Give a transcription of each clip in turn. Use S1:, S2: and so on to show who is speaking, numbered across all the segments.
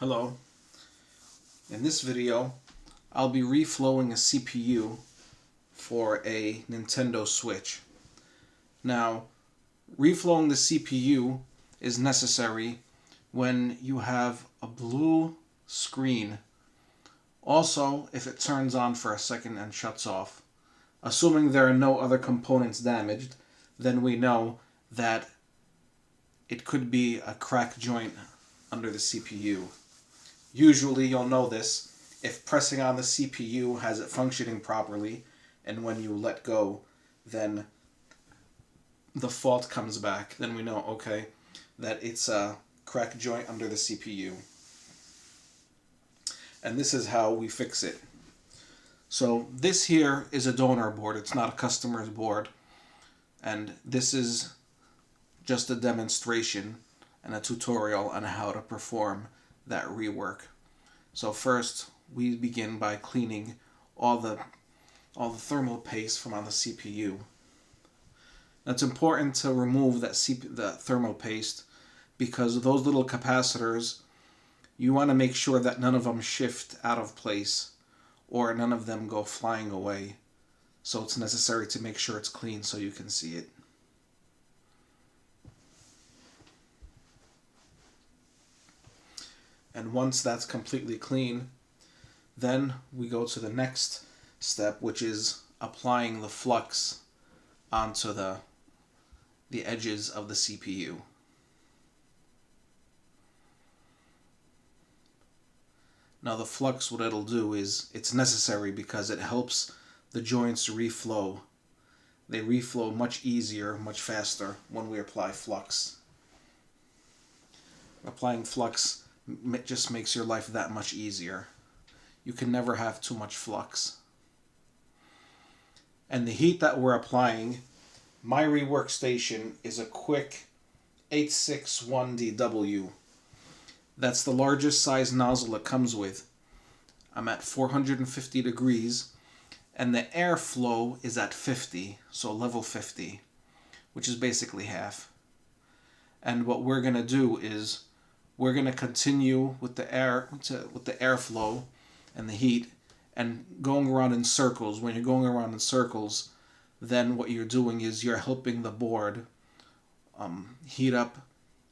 S1: Hello. In this video, I'll be reflowing a CPU for a Nintendo Switch. Now, reflowing the CPU is necessary when you have a blue screen. Also, if it turns on for a second and shuts off. Assuming there are no other components damaged, then we know that it could be a crack joint under the CPU. Usually you'll know this if pressing on the CPU has it functioning properly, and when you let go, then the fault comes back. Then we know, okay, that it's a crack joint under the CPU. And this is how we fix it. So this here is a donor board. It's not a customer's board. And this is just a demonstration and a tutorial on how to perform that rework. So first we begin by cleaning all the thermal paste from on the CPU. Now, it's important to remove that the thermal paste because those little capacitors, you want to make sure that none of them shift out of place or none of them go flying away. So it's necessary to make sure it's clean so you can see it. And once that's completely clean, then we go to the next step, which is applying the flux onto the edges of the CPU. Now the flux, what it'll do is, it's necessary because it helps the joints reflow. They reflow much easier, much faster when we apply flux. Applying flux just makes your life that much easier. You can never have too much flux. And the heat that we're applying, my rework station is a quick 861DW. That's the largest size nozzle it comes with. I'm at 450 degrees and the airflow is at 50, so level 50, which is basically half. And what we're going to do is we're going to continue with the airflow and the heat and going around in circles. When you're going around in circles, then what you're doing is you're helping the board heat up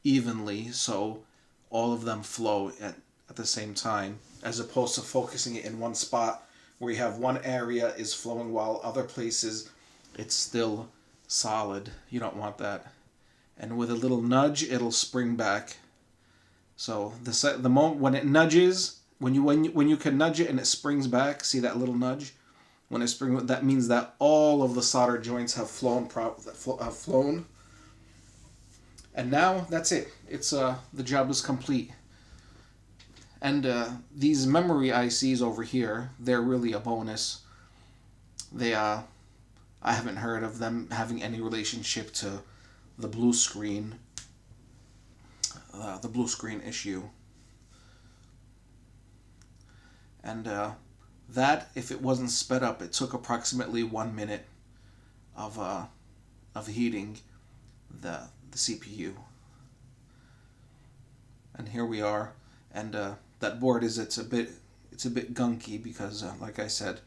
S1: evenly so all of them flow at the same time, as opposed to focusing it in one spot where you have one area is flowing while other places it's still solid. You don't want that. And with a little nudge, it'll spring back. So the moment when it nudges, when you can nudge it and it springs back, see that little nudge? When it springs, that means that all of the solder joints have flown. And now that's it. It's the job is complete. And these memory ICs over here, they're really a bonus. They I haven't heard of them having any relationship to the blue screen. The blue screen issue. And that, if it wasn't sped up, it took approximately 1 minute of heating the CPU. And here we are. And that board it's a bit gunky because like I said,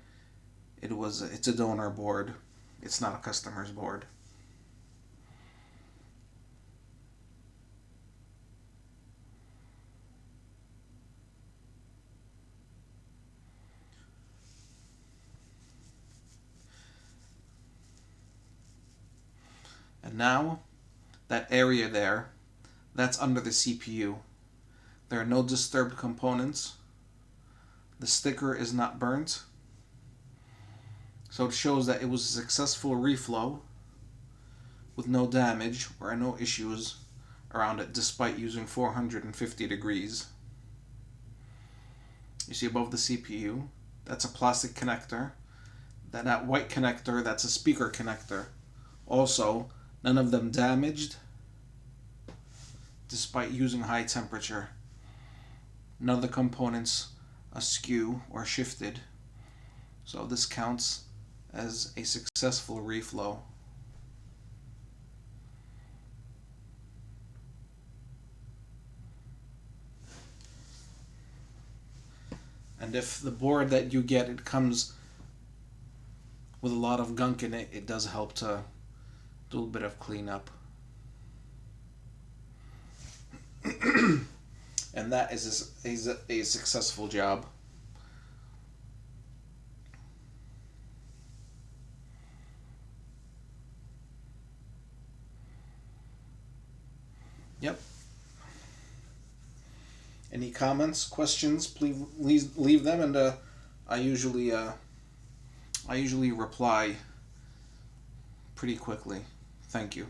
S1: it's a donor board. It's not a customer's board. And now, that area there, that's under the CPU. There are no disturbed components. The sticker is not burnt. So it shows that it was a successful reflow with no damage or no issues around it despite using 450 degrees. You see above the CPU, that's a plastic connector. That white connector, that's a speaker connector. Also, none of them damaged despite using high temperature. None of the components askew or shifted. So this counts as a successful reflow. And if the board that you get, it comes with a lot of gunk in it, it does help to do a bit of cleanup. And that is a successful job. Yep. Any comments, questions? Please leave them, and I usually reply pretty quickly. Thank you.